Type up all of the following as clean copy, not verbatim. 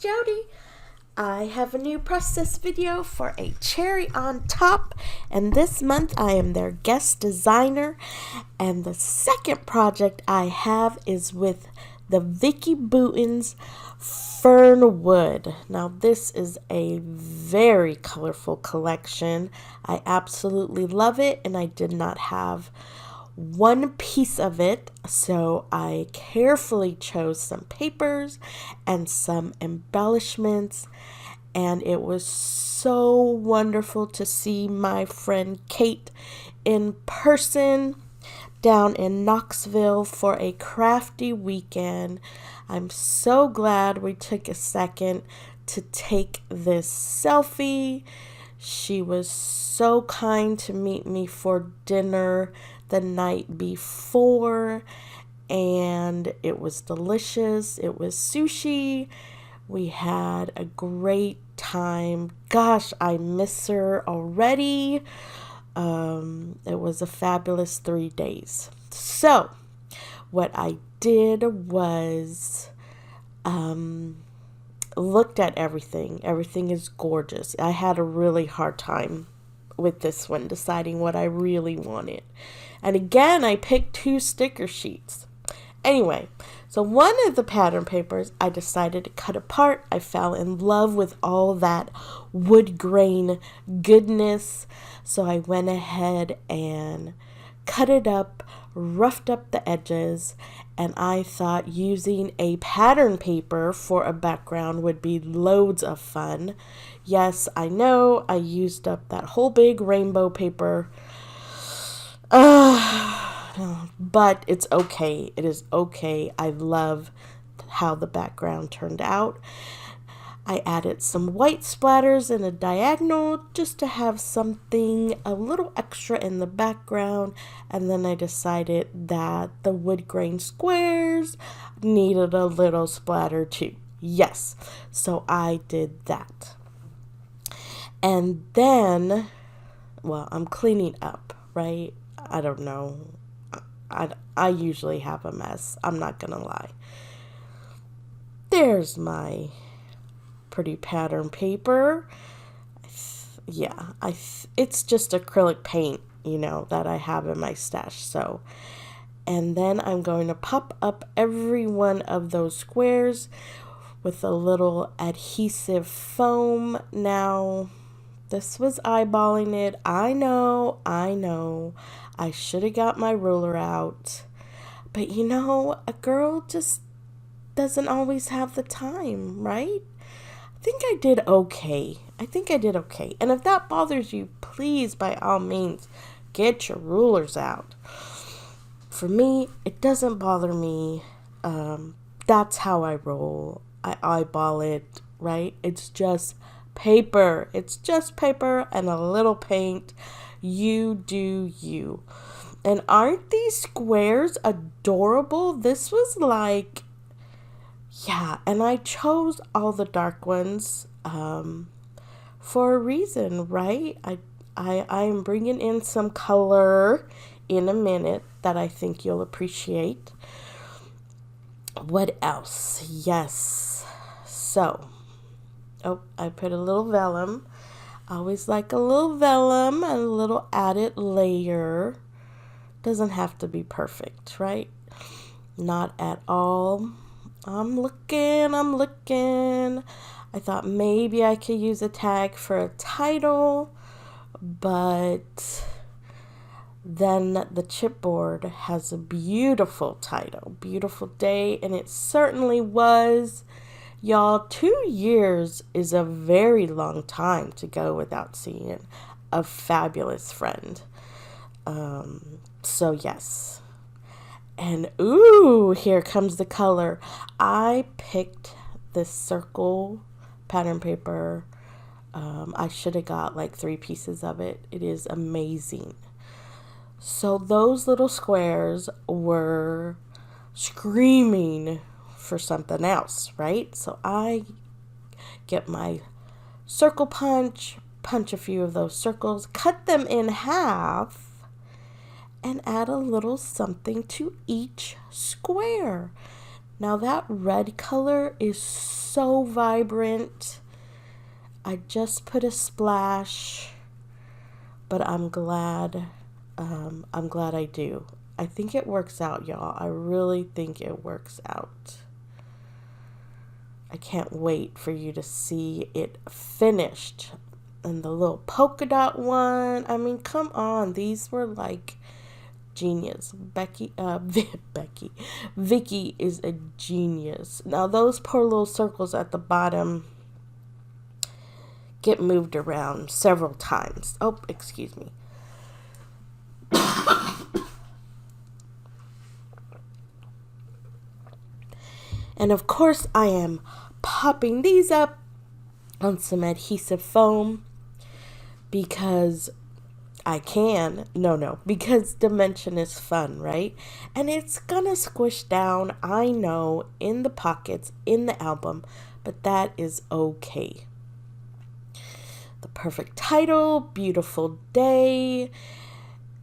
Jody. I have a new process video for a cherry on top, and this month I am their guest designer. And the second project I have is with the Vicki Boutons Fernwood. Now this is a very colorful collection. I absolutely love it, and I did not have one piece of it, so I carefully chose some papers and some embellishments, and it was so wonderful to see my friend Kate in person down in Knoxville for a crafty weekend. I'm so glad we took a second to take this selfie. She was so kind to meet me for dinner the night before, and it was delicious. It was sushi. We had a great time. Gosh, I miss her already. It was a fabulous 3 days. So what I did was looked at everything. Everything is gorgeous. I had a really hard time with this one, deciding what I really wanted. And again, I picked 2 sticker sheets. Anyway, so one of the pattern papers I decided to cut apart. I fell in love with all that wood grain goodness. So I went ahead and cut it up, roughed up the edges, and I thought using a pattern paper for a background would be loads of fun. Yes, I know I used up that whole big rainbow paper. But it's okay. It is okay. I love how the background turned out. I added some white splatters in a diagonal just to have something a little extra in the background. And then I decided that the wood grain squares needed a little splatter too. Yes, so I did that. And then, well, I'm cleaning up, right? I don't know. I usually have a mess. I'm not going to lie. There's my pretty pattern paper. Yeah, it's just acrylic paint, that I have in my stash. So, and then I'm going to pop up every one of those squares with a little adhesive foam. Now, this was eyeballing it. I know. I should have got my ruler out. But a girl just doesn't always have the time, right? I think I did okay. And if that bothers you, please, by all means, get your rulers out. For me, it doesn't bother me. That's how I roll. I eyeball it, right? It's just paper. It's just paper and a little paint. You do you. And aren't these squares adorable? This was and I chose all the dark ones for a reason, right? I'm bringing in some color in a minute that I think you'll appreciate. What else? Yes. So, I put a little vellum. I always like a little vellum and a little added layer. Doesn't have to be perfect, right? Not at all. I'm looking. I thought maybe I could use a tag for a title, but then the chipboard has a beautiful title, Beautiful Day, and it certainly was. Y'all, 2 years is a very long time to go without seeing a fabulous friend. So yes. And ooh, here comes the color. I picked this circle pattern paper. I should have got like 3 pieces of it. It is amazing. So those little squares were screaming for something else, right? So I get my circle punch a few of those circles, cut them in half, and add a little something to each square. Now that red color is so vibrant. I just put a splash, but I'm glad I do. I think it works out, y'all. I really think it works out. I can't wait for you to see it finished. And the little polka dot one, I mean, come on. These were like genius. Vicky is a genius. Now those poor little circles at the bottom get moved around several times. Oh, excuse me. And of course I am popping these up on some adhesive foam because I can. Because dimension is fun, right? And it's gonna squish down, I know, in the pockets, in the album, but that is okay. The perfect title, Beautiful Day,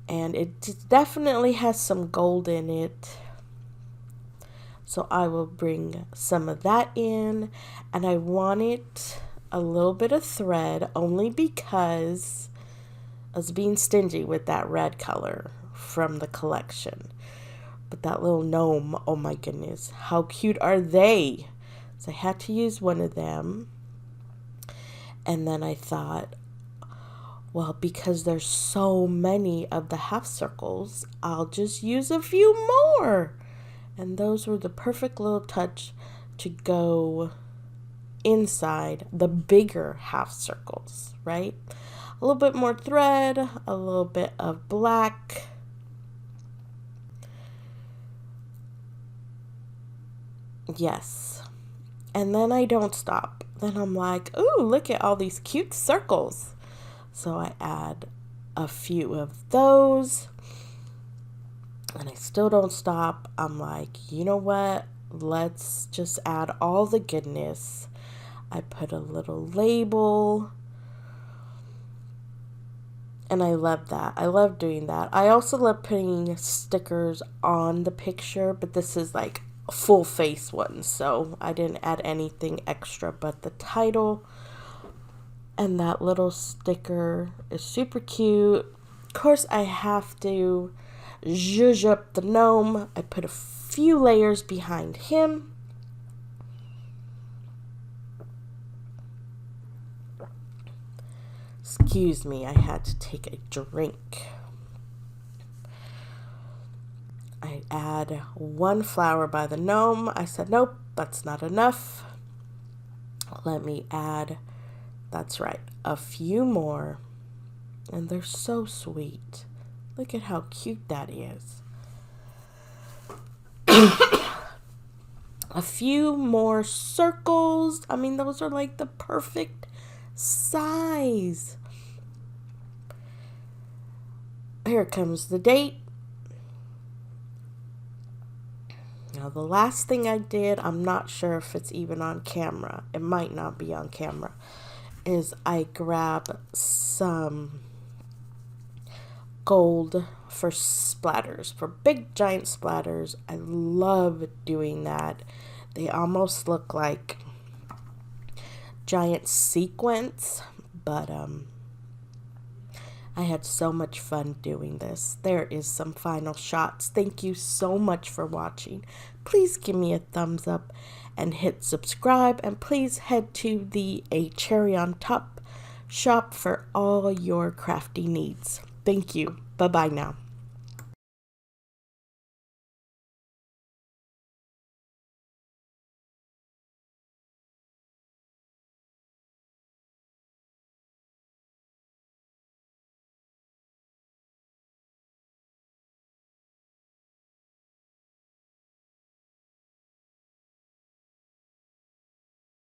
and it definitely has some gold in it. So I will bring some of that in, and I wanted a little bit of thread only because I was being stingy with that red color from the collection. But that little gnome, oh my goodness, how cute are they? So I had to use one of them. And then I thought, well, because there's so many of the half circles, I'll just use a few more. And those were the perfect little touch to go inside the bigger half circles, right? A little bit more thread, a little bit of black. Yes. And then I don't stop. Then I'm like, ooh, look at all these cute circles. So I add a few of those. And I still don't stop. I'm like, you know what? Let's just add all the goodness. I put a little label. And I love that. I love doing that. I also love putting stickers on the picture, but this is like a full face one. So I didn't add anything extra but the title. And that little sticker is super cute. Of course, I have to zhuzh up the gnome. I put a few layers behind him. Excuse me, I had to take a drink. I add one flower by the gnome. I said, nope, that's not enough. Let me add, that's right, a few more. And they're so sweet. Look at how cute that is. A few more circles. I mean, those are like the perfect size. Here comes the date. Now, the last thing I did, I'm not sure if it's even on camera. It might not be on camera. Is I grab some gold for splatters, for big giant splatters. I love doing that. They almost look like giant sequins, but I had so much fun doing this. There is some final shots. Thank you so much for watching. Please give me a thumbs up and hit subscribe, and please head to the A Cherry on Top shop for all your crafty needs. Thank you. Bye-bye now.